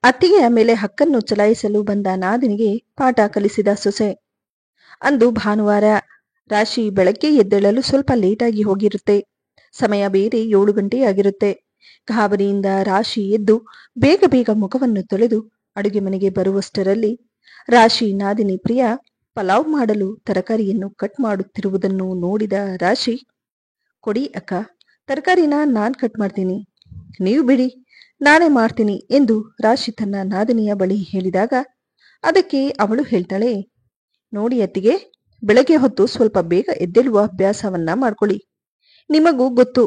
ಅತ್ತಿಗೆಯ ಮೇಲೆ ಹಕ್ಕನ್ನು ಚಲಾಯಿಸಲು ಬಂದ ನಾದಿನಿಗೆ ಪಾಠ ಕಲಿಸಿದ ಸೊಸೆ. ಅಂದು ಭಾನುವಾರ. ರಾಶಿ ಬೆಳಗ್ಗೆ ಎದ್ದೇಳಲು ಸ್ವಲ್ಪ ಲೇಟಾಗಿ ಹೋಗಿರುತ್ತೆ. ಸಮಯ ಬೇರೆ 7 ಗಂಟೆ ಆಗಿರುತ್ತೆ. ಗಾಬರಿಯಿಂದ ರಾಶಿ ಎದ್ದು ಬೇಗ ಬೇಗ ಮುಖವನ್ನು ತೊಳೆದು ಅಡುಗೆ ಮನೆಗೆ ಬರುವಷ್ಟರಲ್ಲಿ ರಾಶಿ ನಾದಿನಿ ಪ್ರಿಯ ಪಲಾವ್ ಮಾಡಲು ತರಕಾರಿಯನ್ನು ಕಟ್ ಮಾಡುತ್ತಿರುವುದನ್ನು ನೋಡಿದ ರಾಶಿ, ಕೊಡಿ ಅಕ್ಕ, ತರಕಾರಿನ ನಾನ್ ಕಟ್ ಮಾಡ್ತೀನಿ, ನೀವು ಬಿಡಿ, ನಾನೇ ಮಾಡ್ತೀನಿ ಎಂದು ರಾಶಿ ತನ್ನ ನಾದಿನಿಯ ಬಳಿ ಹೇಳಿದಾಗ ಅದಕ್ಕೆ ಅವಳು ಹೇಳ್ತಾಳೆ, ನೋಡಿ ಅತ್ತಿಗೆ, ಬೆಳಗ್ಗೆ ಹೊತ್ತು ಸ್ವಲ್ಪ ಬೇಗ ಎದ್ದೇಳುವ ಅಭ್ಯಾಸವನ್ನ ಮಾಡ್ಕೊಳ್ಳಿ. ನಿಮಗೂ ಗೊತ್ತು,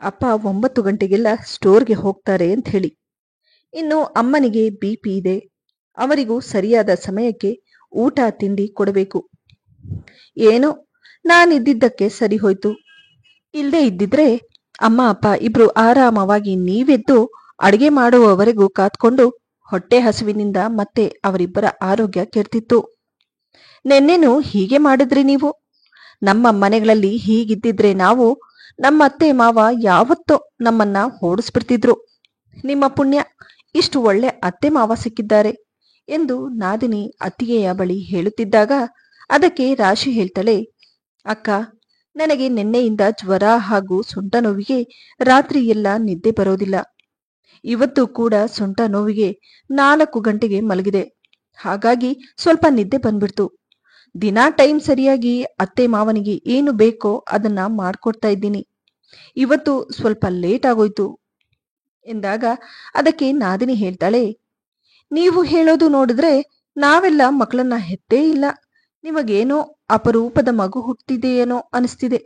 ಅಪ್ಪ 9 ಗಂಟೆಗೆಲ್ಲ ಸ್ಟೋರ್ಗೆ ಹೋಗ್ತಾರೆ ಅಂತ ಹೇಳಿ. ಇನ್ನು ಅಮ್ಮನಿಗೆ BP ಇದೆ, ಅವರಿಗೂ ಸರಿಯಾದ ಸಮಯಕ್ಕೆ ಊಟ ತಿಂಡಿ ಕೊಡಬೇಕು. ಏನೋ ನಾನಿದ್ದಿದ್ದಕ್ಕೆ ಸರಿ ಹೋಯ್ತು. ಇಲ್ಲದೆ ಇದ್ದಿದ್ರೆ ಅಮ್ಮ ಅಪ್ಪ ಇಬ್ರು ಆರಾಮವಾಗಿ ನೀವೆದ್ದು ಅಡುಗೆ ಮಾಡುವವರೆಗೂ ಕಾತ್ಕೊಂಡು ಹೊಟ್ಟೆ ಹಸುವಿನಿಂದ ಮತ್ತೆ ಅವರಿಬ್ಬರ ಆರೋಗ್ಯ ಕೆಡ್ತಿತ್ತು. ನೆನ್ನೆನೂ ಹೀಗೆ ಮಾಡಿದ್ರಿ ನೀವು. ನಮ್ಮ ಮನೆಗಳಲ್ಲಿ ಹೀಗಿದ್ದಿದ್ರೆ ನಾವು, ನಮ್ಮ ಅತ್ತೆ ಮಾವ ಯಾವತ್ತೋ ನಮ್ಮನ್ನ ಓಡಿಸ್ಬಿಡ್ತಿದ್ರು. ನಿಮ್ಮ ಪುಣ್ಯ, ಇಷ್ಟು ಒಳ್ಳೆ ಅತ್ತೆ ಮಾವ ಸಿಕ್ಕಿದ್ದಾರೆ ಎಂದು ನಾದಿನಿ ಅತ್ತಿಗೆಯ ಬಳಿ ಹೇಳುತ್ತಿದ್ದಾಗ ಅದಕ್ಕೆ ರಾಶಿ ಹೇಳ್ತಾಳೆ, ಅಕ್ಕ, ನನಗೆ ನಿನ್ನೆಯಿಂದ ಜ್ವರ ಹಾಗೂ ಸೊಂಟ ನೋವಿಗೆ ರಾತ್ರಿ ಎಲ್ಲ ನಿದ್ದೆ ಬರೋದಿಲ್ಲ. ಇವತ್ತು ಕೂಡ ಸೊಂಟ ನೋವಿಗೆ 4 ಗಂಟೆಗೆ ಮಲಗಿದೆ. ಹಾಗಾಗಿ ಸ್ವಲ್ಪ ನಿದ್ದೆ ಬಂದ್ಬಿಡ್ತು. ದಿನಾ ಟೈಮ್ ಸರಿಯಾಗಿ ಅತ್ತೆ ಮಾವನಿಗೆ ಏನು ಬೇಕೋ ಅದನ್ನ ಮಾಡ್ಕೊಡ್ತಾ ಇದ್ದೀನಿ. ಇವತ್ತು ಸ್ವಲ್ಪ ಲೇಟ್ ಆಗೋಯ್ತು ಎಂದಾಗ ಅದಕ್ಕೆ ನಾದಿನಿ ಹೇಳ್ತಾಳೆ, ನೀವು ಹೇಳೋದು ನೋಡಿದ್ರೆ ನಾವೆಲ್ಲ ಮಕ್ಕಳನ್ನ ಹೆತ್ತೇ ಇಲ್ಲ, ನಿಮಗೇನೋ ಅಪರೂಪದ ಮಗು ಹುಟ್ಟಿದೆಯೇನೋ ಅನಿಸ್ತಿದೆ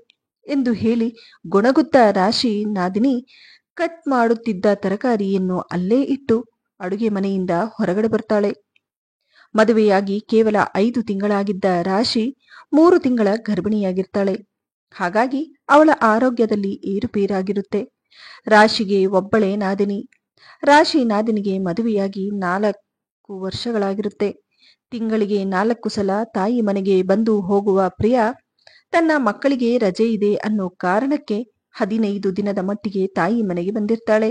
ಎಂದು ಹೇಳಿ ಗೊಣಗುತ್ತಾ ರಾಶಿ ನಾದಿನಿ ಕಟ್ ಮಾಡುತ್ತಿದ್ದ ತರಕಾರಿಯನ್ನು ಅಲ್ಲೇ ಇಟ್ಟು ಅಡುಗೆ ಮನೆಯಿಂದ ಹೊರಗಡೆ ಬರ್ತಾಳೆ. ಮದುವೆಯಾಗಿ ಕೇವಲ 5 ತಿಂಗಳಾಗಿದ್ದ ರಾಶಿ 3 ತಿಂಗಳ ಗರ್ಭಿಣಿಯಾಗಿರ್ತಾಳೆ. ಹಾಗಾಗಿ ಅವಳ ಆರೋಗ್ಯದಲ್ಲಿ ಏರುಪೇರಾಗಿರುತ್ತೆ. ರಾಶಿಗೆ ಒಬ್ಬಳೇ ನಾದಿನಿ. ರಾಶಿ ನಾದಿನಿಗೆ ಮದುವೆಯಾಗಿ 4 ವರ್ಷಗಳಾಗಿರುತ್ತೆ. ತಿಂಗಳಿಗೆ 4 ಸಲ ತಾಯಿ ಮನೆಗೆ ಬಂದು ಹೋಗುವ ಪ್ರಿಯಾ ತನ್ನ ಮಕ್ಕಳಿಗೆ ರಜೆ ಇದೆ ಅನ್ನೋ ಕಾರಣಕ್ಕೆ 15 ದಿನದ ಮಟ್ಟಿಗೆ ತಾಯಿ ಮನೆಗೆ ಬಂದಿರ್ತಾಳೆ.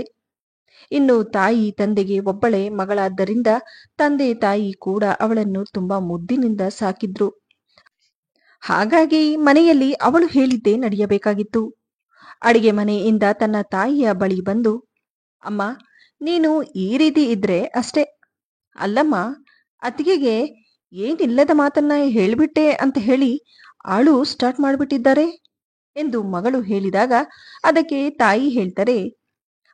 ಇನ್ನು ತಾಯಿ ತಂದೆಗೆ ಒಬ್ಬಳೇ ಮಗಳಾದ್ದರಿಂದ ತಂದೆ ತಾಯಿ ಕೂಡ ಅವಳನ್ನು ತುಂಬಾ ಮುದ್ದಿನಿಂದ ಸಾಕಿದ್ರು. ಹಾಗಾಗಿ ಮನೆಯಲ್ಲಿ ಅವಳು ಹೇಳಿದ್ದೇ ನಡೆಯಬೇಕಾಗಿತ್ತು. ಅಡಿಗೆ ಮನೆಯಿಂದ ತನ್ನ ತಾಯಿಯ ಬಳಿ ಬಂದು, ಅಮ್ಮ, ನೀನು ಈ ರೀತಿ ಇದ್ರೆ ಅಷ್ಟೇ. ಅಲ್ಲಮ್ಮ, ಅತ್ತಿಗೆಗೆ ಏನಿಲ್ಲದ ಮಾತನ್ನ ಹೇಳ್ಬಿಟ್ಟೆ ಅಂತ ಹೇಳಿ ಆಳು ಸ್ಟಾರ್ಟ್ ಮಾಡಿಬಿಟ್ಟಿದ್ದಾರೆ ಎಂದು ಮಗಳು ಹೇಳಿದಾಗ ಅದಕ್ಕೆ ತಾಯಿ ಹೇಳ್ತಾರೆ,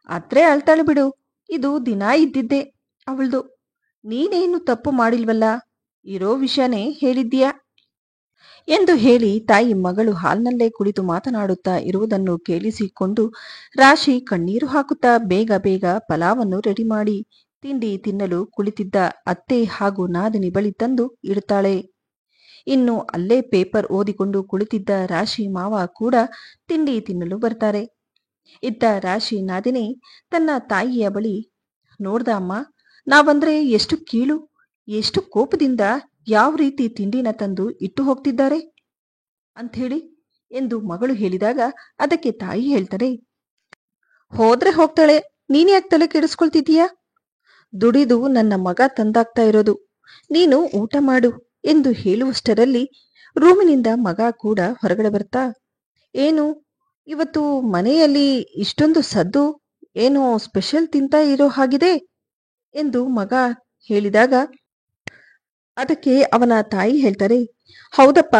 ಅತ್ರೆ ಅಳ್ತಾಳೆ ಬಿಡು, ಇದು ದಿನ ಇದ್ದಿದ್ದೆ ಅವಳ್ದು, ನೀನೇನು ತಪ್ಪು ಮಾಡಿಲ್ವಲ್ಲ, ಇರೋ ವಿಷಯನೇ ಹೇಳಿದ್ದೀಯಾ ಎಂದು ಹೇಳಿ ತಾಯಿ ಮಗಳು ಹಾಲ್ನಲ್ಲೇ ಕುಳಿತು ಮಾತನಾಡುತ್ತಾ ಇರುವುದನ್ನು ಕೇಳಿಸಿಕೊಂಡು ರಾಶಿ ಕಣ್ಣೀರು ಹಾಕುತ್ತಾ ಬೇಗ ಬೇಗ ಪಲಾವನ್ನು ರೆಡಿ ಮಾಡಿ ತಿಂಡಿ ತಿನ್ನಲು ಕುಳಿತಿದ್ದ ಅತ್ತೆ ಹಾಗೂ ನಾದಿನಿ ಬಳಿ ತಂದು ಇಡುತ್ತಾಳೆ. ಇನ್ನು ಅಲ್ಲೇ ಪೇಪರ್ ಓದಿಕೊಂಡು ಕುಳಿತಿದ್ದ ರಾಶಿ ಮಾವ ಕೂಡ ತಿಂಡಿ ತಿನ್ನಲು ಬರ್ತಾರೆ. ಇತ್ತ ರಾಶಿ ನಾದಿನಿ ತನ್ನ ತಾಯಿಯ ಬಳಿ, ನೋಡ್ದ ಅಮ್ಮ, ನಾವಂದ್ರೆ ಎಷ್ಟು ಕೀಳು, ಎಷ್ಟು ಕೋಪದಿಂದ ಯಾವ ರೀತಿ ತಿಂಡಿನ ತಂದು ಇಟ್ಟು ಹೋಗ್ತಿದ್ದಾರೆ ಅಂಥೇಳಿ ಎಂದು ಮಗಳು ಹೇಳಿದಾಗ ಅದಕ್ಕೆ ತಾಯಿ ಹೇಳ್ತಾರೆ, ಹೋದ್ರೆ ಹೋಗ್ತಾಳೆ, ನೀನ್ ಯಾಕೆ ತಲೆ ಕೆಡಿಸ್ಕೊಳ್ತಿದ್ದೀಯಾ? ದುಡಿದು ನನ್ನ ಮಗ ತಂದಾಗ್ತಾ ಇರೋದು, ನೀನು ಊಟ ಮಾಡು ಎಂದು ಹೇಳುವಷ್ಟರಲ್ಲಿ ರೂಮಿನಿಂದ ಮಗ ಕೂಡ ಹೊರಗಡೆ ಬರ್ತಾ, ಏನು ಇವತ್ತು ಮನೆಯಲ್ಲಿ ಇಷ್ಟೊಂದು ಸದ್ದು, ಏನೋ ಸ್ಪೆಷಲ್ ತಿಂತ ಇರೋ ಹಾಗಿದೆ ಎಂದು ಮಗ ಹೇಳಿದಾಗ ಅದಕ್ಕೆ ಅವನ ತಾಯಿ ಹೇಳ್ತಾರೆ, ಹೌದಪ್ಪ,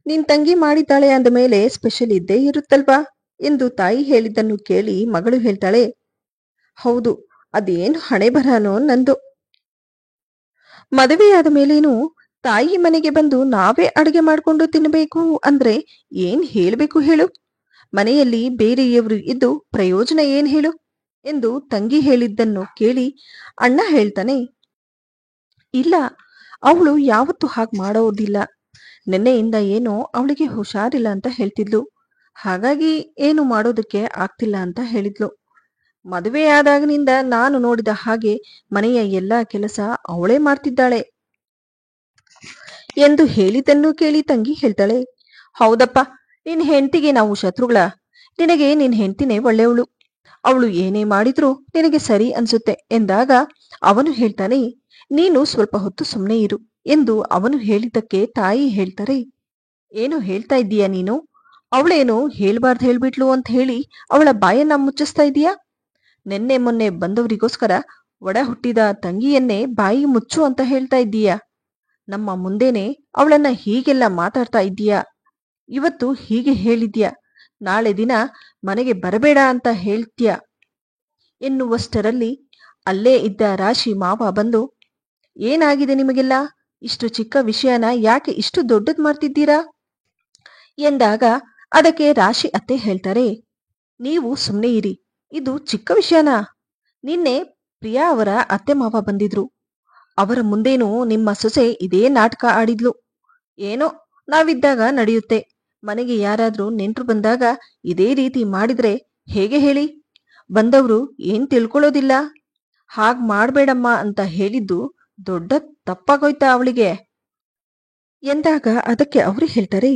ನಿನ್ ತಂಗಿ ಮಾಡಿದ್ದಾಳೆ ಅಂದ ಮೇಲೆ ಸ್ಪೆಷಲ್ ಇದ್ದೇ ಇರುತ್ತಲ್ವಾ ಎಂದು ತಾಯಿ ಹೇಳಿದ್ದನ್ನು ಕೇಳಿ ಮಗಳು ಹೇಳ್ತಾಳೆ, ಹೌದು, ಅದೇನು ಹಣೆ ಬರನೋ ನಂದು. ಮದುವೆಯಾದ ಮೇಲೇನು ತಾಯಿ ಮನೆಗೆ ಬಂದು ನಾವೇ ಅಡುಗೆ ಮಾಡ್ಕೊಂಡು ತಿನ್ನಬೇಕು ಅಂದ್ರೆ ಏನ್ ಹೇಳ್ಬೇಕು ಹೇಳು? ಮನೆಯಲ್ಲಿ ಬೇರೆಯವರು ಇದ್ದು ಪ್ರಯೋಜನ ಏನ್ ಹೇಳು ಎಂದು ತಂಗಿ ಹೇಳಿದ್ದನ್ನು ಕೇಳಿ ಅಣ್ಣ ಹೇಳ್ತಾನೆ, ಇಲ್ಲ, ಅವಳು ಯಾವತ್ತೂ ಹಾಗೆ ಮಾಡೋದಿಲ್ಲ. ನಿನ್ನೆಯಿಂದ ಏನೋ ಅವಳಿಗೆ ಹುಷಾರಿಲ್ಲ ಅಂತ ಹೇಳ್ತಿದ್ಲು. ಹಾಗಾಗಿ ಏನು ಮಾಡೋದಕ್ಕೆ ಆಗ್ತಿಲ್ಲ ಅಂತ ಹೇಳಿದ್ಲು. ಮದುವೆಯಾದಾಗಿನಿಂದ ನಾನು ನೋಡಿದ ಹಾಗೆ ಮನೆಯ ಎಲ್ಲಾ ಕೆಲಸ ಅವಳೇ ಮಾಡ್ತಿದ್ದಾಳೆ ಎಂದು ಹೇಳಿದ್ದನ್ನು ಕೇಳಿ ತಂಗಿ ಹೇಳ್ತಾಳೆ, ಹೌದಪ್ಪ, ನಿನ್ ಹೆಂಡತಿಗೆ ನಾವು ಶತ್ರುಗಳ? ನಿನಗೆ ನಿನ್ ಹೆಂಡತಿನೇ ಒಳ್ಳೆಯವಳು. ಅವಳು ಏನೇ ಮಾಡಿದ್ರೂ ನಿನಗೆ ಸರಿ ಅನ್ಸುತ್ತೆ ಎಂದಾಗ ಅವನು ಹೇಳ್ತಾನೆ, ನೀನು ಸ್ವಲ್ಪ ಹೊತ್ತು ಸುಮ್ಮನೆ ಇರು ಎಂದು ಅವನು ಹೇಳಿದ್ದಕ್ಕೆ ತಾಯಿ ಹೇಳ್ತಾರೆ, ಏನು ಹೇಳ್ತಾ ಇದ್ದೀಯಾ ನೀನು? ಅವಳೇನು ಹೇಳ್ಬಾರ್ದು ಹೇಳ್ಬಿಟ್ಲು ಅಂತ ಹೇಳಿ ಅವಳ ಬಾಯನ್ನ ಮುಚ್ಚಿಸ್ತಾ ಇದೀಯಾ? ನಿನ್ನೆ ಮೊನ್ನೆ ಬಂದವರಿಗೋಸ್ಕರ ಒಡ ಹುಟ್ಟಿದ ತಂಗಿಯನ್ನೇ ಬಾಯಿ ಮುಚ್ಚು ಅಂತ ಹೇಳ್ತಾ ಇದ್ದೀಯಾ? ನಮ್ಮ ಮುಂದೆನೆ ಅವಳನ್ನ ಹೀಗೆಲ್ಲ ಮಾತಾಡ್ತಾ ಇದ್ದೀಯಾ? ಇವತ್ತು ಹೀಗೆ ಹೇಳಿದ್ಯಾ, ನಾಳೆ ದಿನ ಮನೆಗೆ ಬರಬೇಡ ಅಂತ ಹೇಳ್ತೀಯಾ ಎನ್ನುವಷ್ಟರಲ್ಲಿ ಅಲ್ಲೇ ಇದ್ದ ರಾಶಿ ಮಾವ ಬಂದು, ಏನಾಗಿದೆ ನಿಮಗೆಲ್ಲ? ಇಷ್ಟು ಚಿಕ್ಕ ವಿಷಯನ ಯಾಕೆ ಇಷ್ಟು ದೊಡ್ಡದ್ ಮಾಡ್ತಿದ್ದೀರಾ ಎಂದಾಗ ಅದಕ್ಕೆ ರಾಶಿ ಅತ್ತೆ ಹೇಳ್ತಾರೆ, ನೀವು ಸುಮ್ಮನೆ ಇರಿ, ಇದು ಚಿಕ್ಕ ವಿಷಯನಾ? ನಿನ್ನೆ ಪ್ರಿಯಾ ಅವರ ಅತ್ತೆ ಮಾವ ಬಂದಿದ್ರು. ಅವರ ಮುಂದೇನೂ ನಿಮ್ಮ ಸೊಸೆ ಇದೇ ನಾಟಕ ಆಡಿದ್ಲು. ಏನೋ ನಾವಿದ್ದಾಗ ನಡೆಯುತ್ತೆ, ಮನೆಗೆ ಯಾರಾದ್ರೂ ನೆಂಟ್ರು ಬಂದಾಗ ಇದೇ ರೀತಿ ಮಾಡಿದ್ರೆ ಹೇಗೆ ಹೇಳಿ? ಬಂದವರು ಏನ್ ತಿಳ್ಕೊಳ್ಳೋದಿಲ್ಲ. ಹಾಗ್ ಮಾಡ್ಬೇಡಮ್ಮ ಅಂತ ಹೇಳಿದ್ದು ದೊಡ್ಡ ತಪ್ಪಾಗೋಯ್ತಾ ಅವಳಿಗೆ ಎಂದಾಗ ಅದಕ್ಕೆ ಅವರು ಹೇಳ್ತಾರೆ,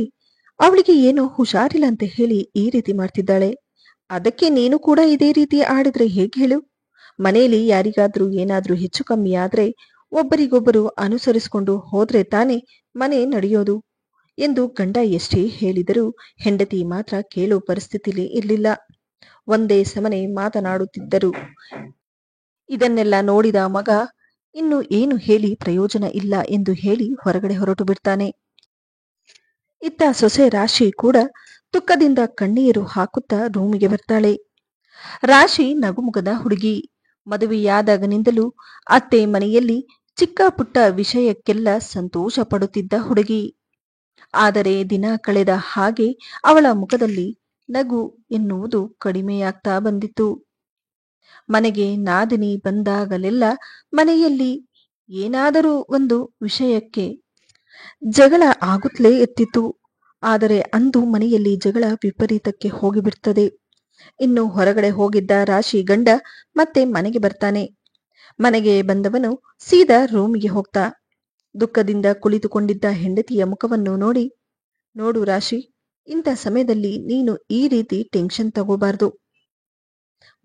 ಅವಳಿಗೆ ಏನೋ ಹುಷಾರಿಲ್ಲ ಅಂತ ಹೇಳಿ ಈ ರೀತಿ ಮಾಡ್ತಿದ್ದಾಳೆ. ಅದಕ್ಕೆ ನೀನು ಕೂಡ ಇದೇ ರೀತಿ ಆಡಿದ್ರೆ ಹೇಗೆ ಹೇಳು? ಮನೆಯಲ್ಲಿ ಯಾರಿಗಾದ್ರೂ ಏನಾದ್ರೂ ಹೆಚ್ಚು ಕಮ್ಮಿ ಆದ್ರೆ ಒಬ್ಬರಿಗೊಬ್ಬರು ಅನುಸರಿಸಿಕೊಂಡು ಹೋದ್ರೆ ತಾನೇ ಮನೆ ನಡೆಯೋದು ಎಂದು ಗಂಡ ಎಷ್ಟೇ ಹೇಳಿದರೂ ಹೆಂಡತಿ ಮಾತ್ರ ಕೇಳೋ ಪರಿಸ್ಥಿತಿಲಿ ಇರಲಿಲ್ಲ. ಒಂದೇ ಸಮನೆ ಮಾತನಾಡುತ್ತಿದ್ದರು. ಇದನ್ನೆಲ್ಲ ನೋಡಿದ ಮಗ ಇನ್ನು ಏನು ಹೇಳಿ ಪ್ರಯೋಜನ ಇಲ್ಲ ಎಂದು ಹೇಳಿ ಹೊರಗಡೆ ಹೊರಟು ಬಿಡ್ತಾನೆ. ಇತ್ತ ಸೊಸೆ ರಾಶಿ ಕೂಡ ದುಃಖದಿಂದ ಕಣ್ಣೀರು ಹಾಕುತ್ತಾ ರೂಮಿಗೆ ಬರ್ತಾಳೆ. ರಾಶಿ ನಗುಮುಗದ ಹುಡುಗಿ. ಮದುವೆಯಾದಾಗನಿಂದಲೂ ಅತ್ತೆ ಮನೆಯಲ್ಲಿ ಚಿಕ್ಕ ಪುಟ್ಟ ವಿಷಯಕ್ಕೆಲ್ಲ ಸಂತೋಷ ಪಡುತ್ತಿದ್ದ ಹುಡುಗಿ. ಆದರೆ ದಿನ ಕಳೆದ ಹಾಗೆ ಅವಳ ಮುಖದಲ್ಲಿ ನಗು ಎನ್ನುವುದು ಕಡಿಮೆಯಾಗ್ತಾ ಬಂದಿತ್ತು. ಮನೆಗೆ ನಾದಿನಿ ಬಂದಾಗಲೆಲ್ಲ ಮನೆಯಲ್ಲಿ ಏನಾದರೂ ಒಂದು ವಿಷಯಕ್ಕೆ ಜಗಳ ಆಗುತ್ತಲೇ ಇರ್ತಿತ್ತು. ಆದರೆ ಅಂದು ಮನೆಯಲ್ಲಿ ಜಗಳ ವಿಪರೀತಕ್ಕೆ ಹೋಗಿಬಿಡ್ತದೆ. ಇನ್ನು ಹೊರಗಡೆ ಹೋಗಿದ್ದ ರಾಶಿ ಗಂಡ ಮತ್ತೆ ಮನೆಗೆ ಬರ್ತಾನೆ. ಮನೆಗೆ ಬಂದವನು ಸೀದಾ ರೂಮಿಗೆ ಹೋಗ್ತಾ ದುಃಖದಿಂದ ಕುಳಿತುಕೊಂಡಿದ್ದ ಹೆಂಡತಿಯ ಮುಖವನ್ನು ನೋಡಿ, ನೋಡು ರಾಶಿ, ಇಂಥ ಸಮಯದಲ್ಲಿ ನೀನು ಈ ರೀತಿ ಟೆನ್ಷನ್ ತಗೋಬಾರ್ದು.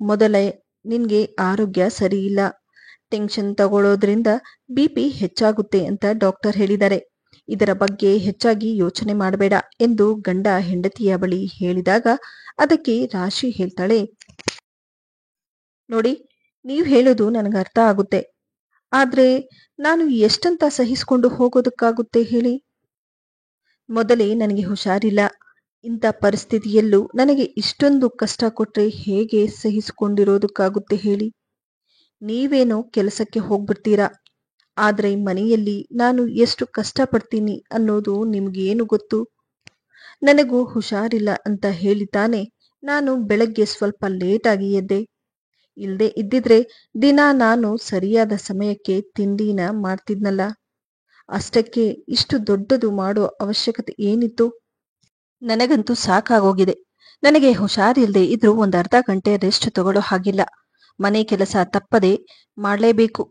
ಮೊದಲೇ ನಿನ್ಗೆ ಆರೋಗ್ಯ ಸರಿ ಇಲ್ಲ. ಟೆನ್ಷನ್ ತಗೊಳ್ಳೋದ್ರಿಂದ BP ಹೆಚ್ಚಾಗುತ್ತೆ ಅಂತ ಡಾಕ್ಟರ್ ಹೇಳಿದ್ದಾರೆ. ಇದರ ಬಗ್ಗೆ ಹೆಚ್ಚಾಗಿ ಯೋಚನೆ ಮಾಡಬೇಡ ಎಂದು ಗಂಡ ಹೆಂಡತಿಯ ಬಳಿ ಹೇಳಿದಾಗ ಅದಕ್ಕೆ ರಾಶಿ ಹೇಳ್ತಾಳೆ, ನೋಡಿ, ನೀವು ಹೇಳೋದು ನನಗೆ ಅರ್ಥ ಆಗುತ್ತೆ. ಆದ್ರೆ ನಾನು ಎಷ್ಟಂತ ಸಹಿಸಿಕೊಂಡು ಹೋಗೋದಕ್ಕಾಗುತ್ತೆ ಹೇಳಿ? ಮೊದಲೇ ನನಗೆ ಹುಷಾರಿಲ್ಲ. ಇಂಥ ಪರಿಸ್ಥಿತಿಯಲ್ಲೂ ನನಗೆ ಇಷ್ಟೊಂದು ಕಷ್ಟ ಕೊಟ್ರೆ ಹೇಗೆ ಸಹಿಸಿಕೊಂಡಿರೋದಕ್ಕಾಗುತ್ತೆ ಹೇಳಿ? ನೀವೇನೋ ಕೆಲಸಕ್ಕೆ ಹೋಗ್ಬಿಡ್ತೀರಾ, ಆದ್ರೆ ಮನೆಯಲ್ಲಿ ನಾನು ಎಷ್ಟು ಕಷ್ಟಪಡ್ತೀನಿ ಅನ್ನೋದು ನಿಮ್ಗೇನು ಗೊತ್ತು? ನನಗೂ ಹುಷಾರಿಲ್ಲ ಅಂತ ಹೇಳಿ ತಾನೆ ನಾನು ಬೆಳಗ್ಗೆ ಸ್ವಲ್ಪ ಲೇಟಾಗಿ ಎದ್ದೆ. ಇಲ್ಲದೆ ಇದ್ದಿದ್ರೆ ದಿನ ನಾನು ಸರಿಯಾದ ಸಮಯಕ್ಕೆ ತಿಂಡಿನ ಮಾಡ್ತಿದ್ನಲ್ಲ. ಅಷ್ಟಕ್ಕೆ ಇಷ್ಟು ದೊಡ್ಡದು ಮಾಡೋ ಅವಶ್ಯಕತೆ ಏನಿತ್ತು? ನನಗಂತೂ ಸಾಕಾಗೋಗಿದೆ. ನನಗೆ ಹುಷಾರಿಲ್ಲದೆ ಇದ್ರೂ ಒಂದು ಅರ್ಧ ಗಂಟೆ ರೆಸ್ಟ್ ತಗೊಳ್ಳೋ ಹಾಗಿಲ್ಲ. ಮನೆ ಕೆಲಸ ತಪ್ಪದೆ ಮಾಡಲೇಬೇಕು.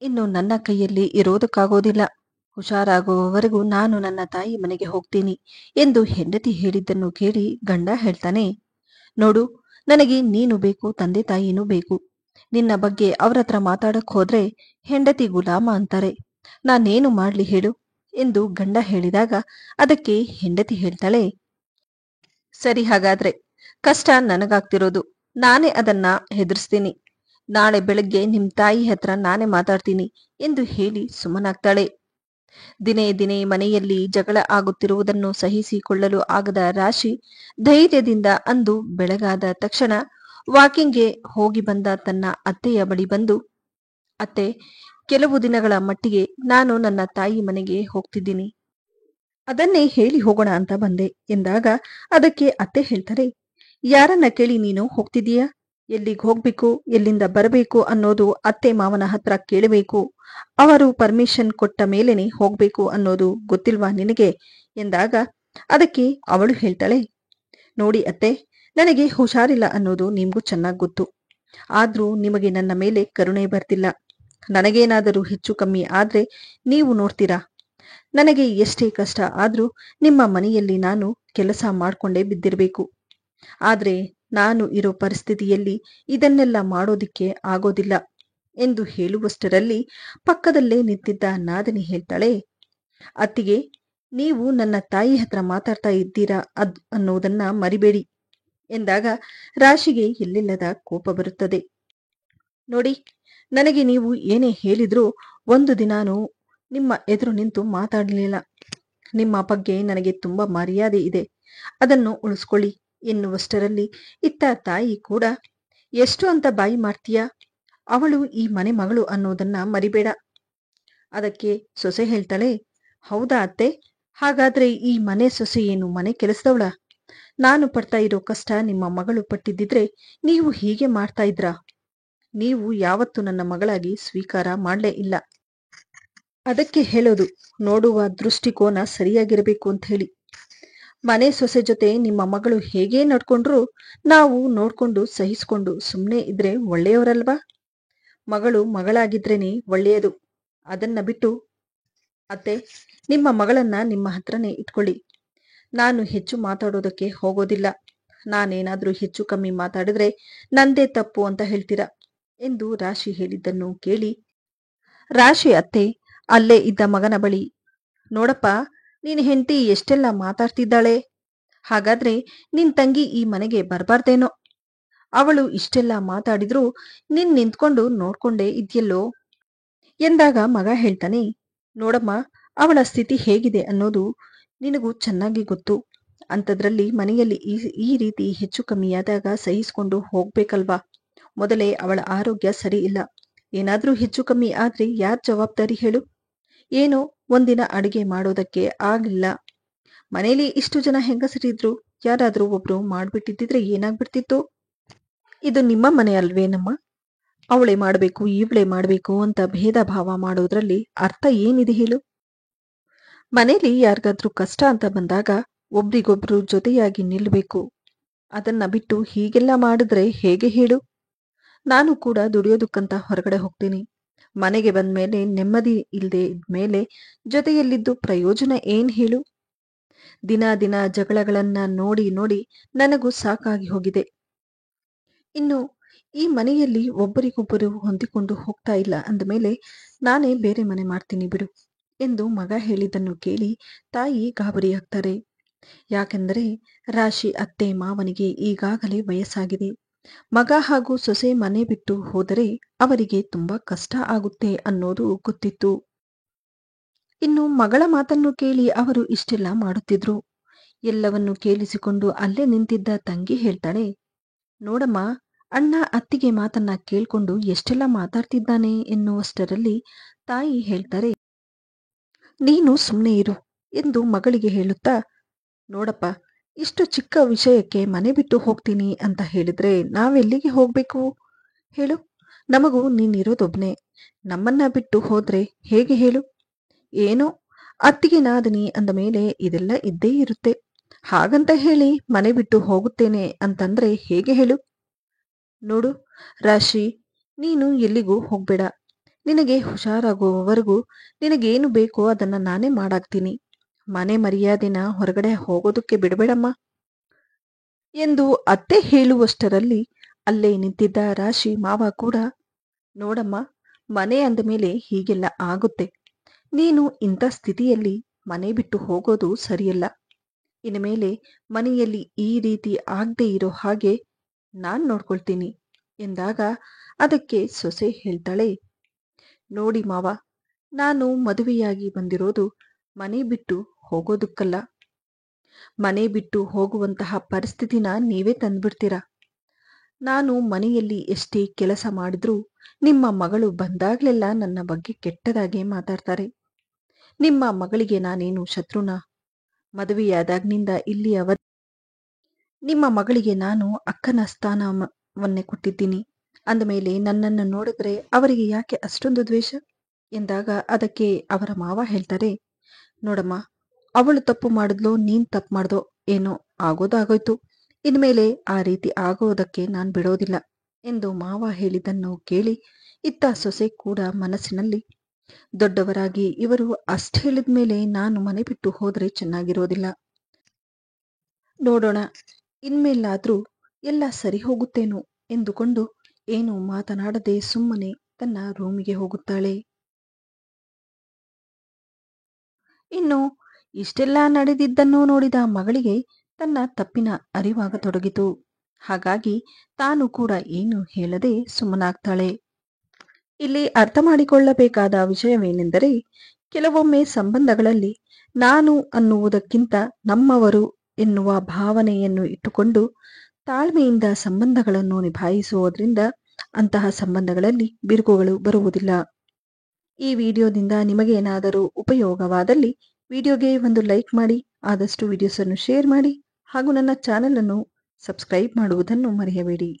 ಇನ್ನು ನನ್ನ ಕೈಯಲ್ಲಿ ಇರೋದಕ್ಕಾಗೋದಿಲ್ಲ. ಹುಷಾರಾಗುವವರೆಗೂ ನಾನು ನನ್ನ ತಾಯಿ ಮನೆಗೆ ಹೋಗ್ತೀನಿ ಎಂದು ಹೆಂಡತಿ ಹೇಳಿದ್ದನ್ನು ಕೇಳಿ ಗಂಡ ಹೇಳ್ತಾನೆ, ನೋಡು, ನನಗೆ ನೀನು ಬೇಕು, ತಂದೆ ತಾಯಿನೂ ಬೇಕು. ನಿನ್ನ ಬಗ್ಗೆ ಅವ್ರ ಹತ್ರ ಮಾತಾಡಕ್ ಹೋದ್ರೆ ಹೆಂಡತಿ ಗುಲಾಮ ಅಂತಾರೆ. ನಾನೇನು ಮಾಡ್ಲಿ ಹೇಳು ಎಂದು ಗಂಡ ಹೇಳಿದಾಗ ಅದಕ್ಕೆ ಹೆಂಡತಿ ಹೇಳ್ತಾಳೆ, ಸರಿ, ಹಾಗಾದ್ರೆ ಕಷ್ಟ ನನಗಾಗ್ತಿರೋದು, ನಾನೇ ಅದನ್ನ ಹೆದರ್ಸ್ತೀನಿ. ನಾಳೆ ಬೆಳಗ್ಗೆ ನಿಮ್ ತಾಯಿ ಹತ್ರ ನಾನೇ ಮಾತಾಡ್ತೀನಿ ಎಂದು ಹೇಳಿ ಸುಮ್ಮನಾಗ್ತಾಳೆ. ದಿನೇ ದಿನೇ ಮನೆಯಲ್ಲಿ ಜಗಳ ಆಗುತ್ತಿರುವುದನ್ನು ಸಹಿಸಿಕೊಳ್ಳಲು ಆಗದ ರಾಶಿ ಧೈರ್ಯದಿಂದ ಅಂದು ಬೆಳಗಾದ ತಕ್ಷಣ ವಾಕಿಂಗ್ಗೆ ಹೋಗಿ ಬಂದ ತನ್ನ ಅತ್ತೆಯ ಬಳಿ ಬಂದು, ಅತ್ತೆ, ಕೆಲವು ದಿನಗಳ ಮಟ್ಟಿಗೆ ನಾನು ನನ್ನ ತಾಯಿ ಮನೆಗೆ ಹೋಗ್ತಿದ್ದೀನಿ. ಅದನ್ನೇ ಹೇಳಿ ಹೋಗೋಣ ಅಂತ ಬಂದೆ ಎಂದಾಗ ಅದಕ್ಕೆ ಅತ್ತೆ ಹೇಳ್ತಾರೆ, ಯಾರನ್ನ ಕೇಳಿ ನೀನು ಹೋಗ್ತಿದೀಯಾ? ಎಲ್ಲಿಗೆ ಹೋಗ್ಬೇಕು, ಎಲ್ಲಿಂದ ಬರಬೇಕು ಅನ್ನೋದು ಅತ್ತೆ ಮಾವನ ಹತ್ರ ಕೇಳಬೇಕು. ಅವರು ಪರ್ಮಿಷನ್ ಕೊಟ್ಟ ಮೇಲೇನೆ ಹೋಗ್ಬೇಕು ಅನ್ನೋದು ಗೊತ್ತಿಲ್ವಾ ನಿನಗೆ ಎಂದಾಗ ಅದಕ್ಕೆ ಅವಳು ಹೇಳ್ತಾಳೆ, ನೋಡಿ ಅತ್ತೆ, ನನಗೆ ಹುಷಾರಿಲ್ಲ ಅನ್ನೋದು ನಿಮ್ಗೂ ಚೆನ್ನಾಗಿ ಗೊತ್ತು. ಆದ್ರೂ ನಿಮಗೆ ನನ್ನ ಮೇಲೆ ಕರುಣೆ ಬರ್ತಿಲ್ಲ. ನನಗೇನಾದರೂ ಹೆಚ್ಚು ಕಮ್ಮಿ ಆದ್ರೆ ನೀವು ನೋಡ್ತೀರಾ? ನನಗೆ ಎಷ್ಟೇ ಕಷ್ಟ ಆದ್ರೂ ನಿಮ್ಮ ಮನೆಯಲ್ಲಿ ನಾನು ಕೆಲಸ ಮಾಡ್ಕೊಂಡೇ ಬಿದ್ದಿರ್ಬೇಕು. ಆದ್ರೆ ನಾನು ಇರೋ ಪರಿಸ್ಥಿತಿಯಲ್ಲಿ ಇದನ್ನೆಲ್ಲ ಮಾಡೋದಿಕ್ಕೆ ಆಗೋದಿಲ್ಲ ಎಂದು ಹೇಳುವಷ್ಟರಲ್ಲಿ ಪಕ್ಕದಲ್ಲೇ ನಿಂತಿದ್ದ ನಾದಿನಿ ಹೇಳ್ತಾಳೆ, ಅತ್ತಿಗೆ, ನೀವು ನನ್ನ ತಾಯಿ ಹತ್ರ ಮಾತಾಡ್ತಾ ಇದ್ದೀರಾ ಅನ್ನೋದನ್ನ ಮರಿಬೇಡಿ ಎಂದಾಗ ರಾಶಿಗೆ ಎಲ್ಲಿಲ್ಲದ ಕೋಪ ಬರುತ್ತದೆ. ನೋಡಿ, ನನಗೆ ನೀವು ಏನೇ ಹೇಳಿದ್ರೂ ಒಂದು ದಿನಾನೂ ನಿಮ್ಮ ಎದುರು ನಿಂತು ಮಾತಾಡಲಿಲ್ಲ. ನಿಮ್ಮ ಬಗ್ಗೆ ನನಗೆ ತುಂಬಾ ಮರ್ಯಾದೆ ಇದೆ, ಅದನ್ನು ಉಳಿಸ್ಕೊಳ್ಳಿ ಎನ್ನುವಷ್ಟರಲ್ಲಿ ಇತ್ತ ತಾಯಿ ಕೂಡ, ಎಷ್ಟು ಅಂತ ಬಾಯಿ ಮಾಡ್ತೀಯಾ, ಅವಳು ಈ ಮನೆ ಮಗಳು ಅನ್ನೋದನ್ನ ಮರಿಬೇಡ. ಅದಕ್ಕೆ ಸೊಸೆ ಹೇಳ್ತಾಳೆ, ಹೌದಾ ಅತ್ತೆ, ಹಾಗಾದ್ರೆ ಈ ಮನೆ ಸೊಸೆ ಏನು ಮನೆ ಕೆಲಸದವಳ? ನಾನು ಪಡ್ತಾ ಇರೋ ಕಷ್ಟ ನಿಮ್ಮ ಮಗಳು ಪಟ್ಟಿದ್ದಿದ್ರೆ ನೀವು ಹೀಗೆ ಮಾಡ್ತಾ ಇದ್ರಾ? ನೀವು ಯಾವತ್ತೂ ನನ್ನ ಮಗಳಾಗಿ ಸ್ವೀಕಾರ ಮಾಡಲೇ ಇಲ್ಲ. ಅದಕ್ಕೆ ಹೇಳೋದು, ನೋಡುವ ದೃಷ್ಟಿಕೋನ ಸರಿಯಾಗಿರಬೇಕು ಅಂತ ಹೇಳಿ. ಮನೆ ಸೊಸೆ ಜೊತೆ ನಿಮ್ಮ ಮಗಳು ಹೇಗೇ ನಡ್ಕೊಂಡ್ರು ನಾವು ನೋಡ್ಕೊಂಡು ಸಹಿಸ್ಕೊಂಡು ಸುಮ್ಮನೆ ಇದ್ರೆ ಒಳ್ಳೆಯವರಲ್ವಾ? ಮಗಳು ಮಗಳಾಗಿದ್ರೇನೆ ಒಳ್ಳೆಯದು. ಅದನ್ನ ಬಿಟ್ಟು ಅತ್ತೆ, ನಿಮ್ಮ ಮಗಳನ್ನ ನಿಮ್ಮ ಹತ್ರನೇ ಇಟ್ಕೊಳ್ಳಿ. ನಾನು ಹೆಚ್ಚು ಮಾತಾಡೋದಕ್ಕೆ ಹೋಗೋದಿಲ್ಲ. ನಾನೇನಾದ್ರೂ ಹೆಚ್ಚು ಕಮ್ಮಿ ಮಾತಾಡಿದ್ರೆ ನಂದೇ ತಪ್ಪು ಅಂತ ಹೇಳ್ತೀರಾ ಎಂದು ರಾಶಿ ಹೇಳಿದ್ದನ್ನು ಕೇಳಿ ರಾಶಿ ಅತ್ತೆ ಅಲ್ಲೇ ಇದ್ದ ಮಗನ ಬಳಿ, ನೋಡಪ್ಪ, ನಿನ್ ಹೆಂಡತಿ ಎಷ್ಟೆಲ್ಲ ಮಾತಾಡ್ತಿದ್ದಾಳೆ. ಹಾಗಾದ್ರೆ ನಿನ್ ತಂಗಿ ಈ ಮನೆಗೆ ಬರಬಾರ್ದೇನೋ. ಅವಳು ಇಷ್ಟೆಲ್ಲ ಮಾತಾಡಿದ್ರೂ ನಿಂತ್ಕೊಂಡು ನೋಡ್ಕೊಂಡೇ ಇದ್ಯಲ್ಲೋ ಎಂದಾಗ ಮಗ ಹೇಳ್ತಾನೆ, ನೋಡಮ್ಮ, ಅವಳ ಸ್ಥಿತಿ ಹೇಗಿದೆ ಅನ್ನೋದು ನಿನಗೂ ಚೆನ್ನಾಗಿ ಗೊತ್ತು. ಅಂಥದ್ರಲ್ಲಿ ಮನೆಯಲ್ಲಿ ಈ ರೀತಿ ಹೆಚ್ಚು ಕಮ್ಮಿಯಾದಾಗ ಸಹಿಸ್ಕೊಂಡು ಹೋಗ್ಬೇಕಲ್ವಾ? ಮೊದಲೇ ಅವಳ ಆರೋಗ್ಯ ಸರಿ ಇಲ್ಲ. ಏನಾದ್ರೂ ಹೆಚ್ಚು ಕಮ್ಮಿ ಆದ್ರೆ ಯಾರ್ ಜವಾಬ್ದಾರಿ ಹೇಳು? ಏನೋ ಒಂದಿನ ಅಡುಗೆ ಮಾಡೋದಕ್ಕೆ ಆಗ್ಲಿಲ್ಲ. ಮನೇಲಿ ಇಷ್ಟು ಜನ ಹೆಂಗಸರಿದ್ರು, ಯಾರಾದ್ರೂ ಒಬ್ರು ಮಾಡ್ಬಿಟ್ಟಿದ್ರೆ ಏನಾಗ್ಬಿಡ್ತಿತ್ತು? ಇದು ನಿಮ್ಮ ಮನೆ ಅಲ್ವೇನಮ್ಮ? ಅವಳೇ ಮಾಡ್ಬೇಕು ಇವಳೇ ಮಾಡ್ಬೇಕು ಅಂತ ಭೇದ ಭಾವ ಮಾಡೋದ್ರಲ್ಲಿ ಅರ್ಥ ಏನಿದೆ ಹೇಳು? ಮನೇಲಿ ಯಾರಿಗಾದ್ರೂ ಕಷ್ಟ ಅಂತ ಬಂದಾಗ ಒಬ್ರಿಗೊಬ್ರು ಜೊತೆಯಾಗಿ ನಿಲ್ಬೇಕು. ಅದನ್ನ ಬಿಟ್ಟು ಹೀಗೆಲ್ಲ ಮಾಡಿದ್ರೆ ಹೇಗೆ ಹೇಳು? ನಾನು ಕೂಡ ದುಡಿಯೋದಕ್ಕಂತ ಹೊರಗಡೆ ಹೋಗ್ತೀನಿ. ಮನೆಗೆ ಬಂದ್ಮೇಲೆ ನೆಮ್ಮದಿ ಇಲ್ಲದೆ ಇದ್ಮೇಲೆ ಜೊತೆಯಲ್ಲಿದ್ದು ಪ್ರಯೋಜನ ಏನ್ ಹೇಳು? ದಿನ ದಿನ ಜಗಳಗಳನ್ನ ನೋಡಿ ನೋಡಿ ನನಗೂ ಸಾಕಾಗಿ ಹೋಗಿದೆ. ಇನ್ನು ಈ ಮನೆಯಲ್ಲಿ ಒಬ್ಬರಿಗೊಬ್ಬರು ಹೊಂದಿಕೊಂಡು ಹೋಗ್ತಾ ಇಲ್ಲ ಅಂದಮೇಲೆ ನಾನೇ ಬೇರೆ ಮನೆ ಮಾಡ್ತೀನಿ ಬಿಡು ಎಂದು ಮಗ ಹೇಳಿದ್ದನ್ನು ಕೇಳಿ ತಾಯಿ ಗಾಬರಿಯಾಗ್ತಾರೆ. ಯಾಕೆಂದರೆ ರಾಶಿ ಅತ್ತೆ ಮಾವನಿಗೆ ಈಗಾಗಲೇ ವಯಸ್ಸಾಗಿದೆ. ಮಗ ಹಾಗೂ ಸೊಸೆ ಮನೆ ಬಿಟ್ಟು ಹೋದರೆ ಅವರಿಗೆ ತುಂಬಾ ಕಷ್ಟ ಆಗುತ್ತೆ ಅನ್ನೋದು ಗೊತ್ತಿತ್ತು. ಇನ್ನು ಮಗಳ ಮಾತನ್ನು ಕೇಳಿ ಅವರು ಇಷ್ಟೆಲ್ಲ ಮಾಡುತ್ತಿದ್ರು. ಎಲ್ಲವನ್ನು ಕೇಳಿಸಿಕೊಂಡು ಅಲ್ಲೇ ನಿಂತಿದ್ದ ತಂಗಿ ಹೇಳ್ತಾಳೆ, ನೋಡಮ್ಮ, ಅಣ್ಣ ಅತ್ತಿಗೆ ಮಾತನ್ನ ಕೇಳ್ಕೊಂಡು ಎಷ್ಟೆಲ್ಲ ಮಾತಾಡ್ತಿದ್ದಾನೆ ಎನ್ನುವಷ್ಟರಲ್ಲಿ ತಾಯಿ ಹೇಳ್ತಾರೆ, ನೀನು ಸುಮ್ಮನೆ ಇರು ಎಂದು ಮಗಳಿಗೆ ಹೇಳುತ್ತಾ, ನೋಡಪ್ಪ, ಇಷ್ಟು ಚಿಕ್ಕ ವಿಷಯಕ್ಕೆ ಮನೆ ಬಿಟ್ಟು ಹೋಗ್ತೀನಿ ಅಂತ ಹೇಳಿದ್ರೆ ನಾವೆಲ್ಲಿಗೆ ಹೋಗ್ಬೇಕು ಹೇಳು? ನಮಗೂ ನೀನಿರೋದೊಬ್ನೇ. ನಮ್ಮನ್ನ ಬಿಟ್ಟು ಹೋದ್ರೆ ಹೇಗೆ ಹೇಳು? ಏನೋ ಅತ್ತಿಗೆ ನಾದಿನಿ ಅಂದ ಮೇಲೆ ಇದೆಲ್ಲ ಇದ್ದೇ ಇರುತ್ತೆ. ಹಾಗಂತ ಹೇಳಿ ಮನೆ ಬಿಟ್ಟು ಹೋಗುತ್ತೇನೆ ಅಂತಂದ್ರೆ ಹೇಗೆ ಹೇಳು? ನೋಡು ರಾಶಿ, ನೀನು ಎಲ್ಲಿಗೂ ಹೋಗ್ಬೇಡ. ನಿನಗೆ ಹುಷಾರಾಗುವವರೆಗೂ ನಿನಗೇನು ಬೇಕೋ ಅದನ್ನ ನಾನೇ ಮಾಡಾಕ್ತೀನಿ. ಮನೆ ಮರ್ಯಾದೆನ ಹೊರಗಡೆ ಹೋಗೋದಕ್ಕೆ ಬಿಡಬೇಡಮ್ಮ ಎಂದು ಅತ್ತೆ ಹೇಳುವಷ್ಟರಲ್ಲಿ ಅಲ್ಲೇ ನಿಂತಿದ್ದ ರಾಶಿ ಮಾವ ಕೂಡ, ನೋಡಮ್ಮ, ಮನೆ ಅಂದ ಮೇಲೆ ಹೀಗೆಲ್ಲ ಆಗುತ್ತೆ. ನೀನು ಇಂಥ ಸ್ಥಿತಿಯಲ್ಲಿ ಮನೆ ಬಿಟ್ಟು ಹೋಗೋದು ಸರಿಯಲ್ಲ. ಇನ್ಮೇಲೆ ಮನೆಯಲ್ಲಿ ಈ ರೀತಿ ಆಗದೆ ಇರೋ ಹಾಗೆ ನಾನ್ ನೋಡ್ಕೊಳ್ತೀನಿ ಎಂದಾಗ ಅದಕ್ಕೆ ಸೊಸೆ ಹೇಳ್ತಾಳೆ, ನೋಡಿ ಮಾವ, ನಾನು ಮದುವೆಯಾಗಿ ಬಂದಿರೋದು ಮನೆ ಬಿಟ್ಟು ಹೋಗೋದಕ್ಕಲ್ಲ. ಮನೆ ಬಿಟ್ಟು ಹೋಗುವಂತಹ ಪರಿಸ್ಥಿತಿನ ನೀವೇ ತಂದ್ಬಿಡ್ತೀರಾ. ನಾನು ಮನೆಯಲ್ಲಿ ಎಷ್ಟೇ ಕೆಲಸ ಮಾಡಿದ್ರೂ ನಿಮ್ಮ ಮಗಳು ಬಂದಾಗ್ಲೆಲ್ಲ ನನ್ನ ಬಗ್ಗೆ ಕೆಟ್ಟದಾಗೆ ಮಾತಾಡ್ತಾರೆ. ನಿಮ್ಮ ಮಗಳಿಗೆ ನಾನೇನು ಶತ್ರುನಾ? ಮದುವೆಯಾದಾಗ್ನಿಂದ ಇಲ್ಲಿಯವರೆಗೆ ನಿಮ್ಮ ಮಗಳಿಗೆ ನಾನು ಅಕ್ಕನ ಸ್ಥಾನವನ್ನೇ ಕೊಟ್ಟಿದ್ದೀನಿ. ಅಂದಮೇಲೆ ನನ್ನನ್ನು ನೋಡಿದ್ರೆ ಅವರಿಗೆ ಯಾಕೆ ಅಷ್ಟೊಂದು ದ್ವೇಷ ಎಂದಾಗ ಅದಕ್ಕೆ ಅವರ ಮಾವ ಹೇಳ್ತಾರೆ, ನೋಡಮ್ಮ, ಅವಳು ತಪ್ಪು ಮಾಡಿದ್ಲೋ ನೀನ್ ತಪ್ಪು ಮಾಡ್ದೋ ಏನೋ ಆಗೋದಾಗೋಯ್ತು. ಇನ್ಮೇಲೆ ಆ ರೀತಿ ಆಗೋದಕ್ಕೆ ನಾನ್ ಬಿಡೋದಿಲ್ಲ ಎಂದು ಮಾವ ಹೇಳಿದ್ದನ್ನು ಕೇಳಿ ಇತ್ತ ಸೊಸೆ ಕೂಡ ಮನಸ್ಸಿನಲ್ಲಿ, ದೊಡ್ಡವರಾಗಿ ಇವರು ಅಷ್ಟ್ ಹೇಳಿದ್ಮೇಲೆ ನಾನು ಮನೆ ಬಿಟ್ಟು ಹೋದ್ರೆ ಚೆನ್ನಾಗಿರೋದಿಲ್ಲ. ನೋಡೋಣ, ಇನ್ಮೇಲಾದ್ರೂ ಎಲ್ಲ ಸರಿ ಹೋಗುತ್ತೇನೋ ಎಂದುಕೊಂಡು ಏನೂ ಮಾತನಾಡದೆ ಸುಮ್ಮನೆ ತನ್ನ ರೂಮಿಗೆ ಹೋಗುತ್ತಾಳೆ. ಇನ್ನು ಇಷ್ಟೆಲ್ಲ ನಡೆದಿದ್ದನ್ನು ನೋಡಿದ ಮಗಳಿಗೆ ತನ್ನ ತಪ್ಪಿನ ಅರಿವಾಗತೊಡಗಿತು. ಹಾಗಾಗಿ ತಾನು ಕೂಡ ಏನು ಹೇಳದೆ ಸುಮ್ಮನಾಗ್ತಾಳೆ. ಇಲ್ಲಿ ಅರ್ಥ ಮಾಡಿಕೊಳ್ಳಬೇಕಾದ ವಿಷಯವೇನೆಂದರೆ, ಕೆಲವೊಮ್ಮೆ ಸಂಬಂಧಗಳಲ್ಲಿ ನಾನು ಅನ್ನುವುದಕ್ಕಿಂತ ನಮ್ಮವರು ಎನ್ನುವ ಭಾವನೆಯನ್ನು ಇಟ್ಟುಕೊಂಡು ತಾಳ್ಮೆಯಿಂದ ಸಂಬಂಧಗಳನ್ನು ನಿಭಾಯಿಸುವುದರಿಂದ ಅಂತಹ ಸಂಬಂಧಗಳಲ್ಲಿ ಬಿರುಕುಗಳು ಬರುವುದಿಲ್ಲ. ಈ ವಿಡಿಯೋದಿಂದ ನಿಮಗೆ ಏನಾದರೂ ಉಪಯೋಗವಾದಲ್ಲಿ ವಿಡಿಯೋಗೆ ಒಂದು ಲೈಕ್ ಮಾಡಿ, ಆದಷ್ಟು ವಿಡಿಯೋಸನ್ನು ಶೇರ್ ಮಾಡಿ ಹಾಗೂ ನನ್ನ ಚಾನಲನ್ನು ಸಬ್ಸ್ಕ್ರೈಬ್ ಮಾಡುವುದನ್ನು ಮರೆಯಬೇಡಿ.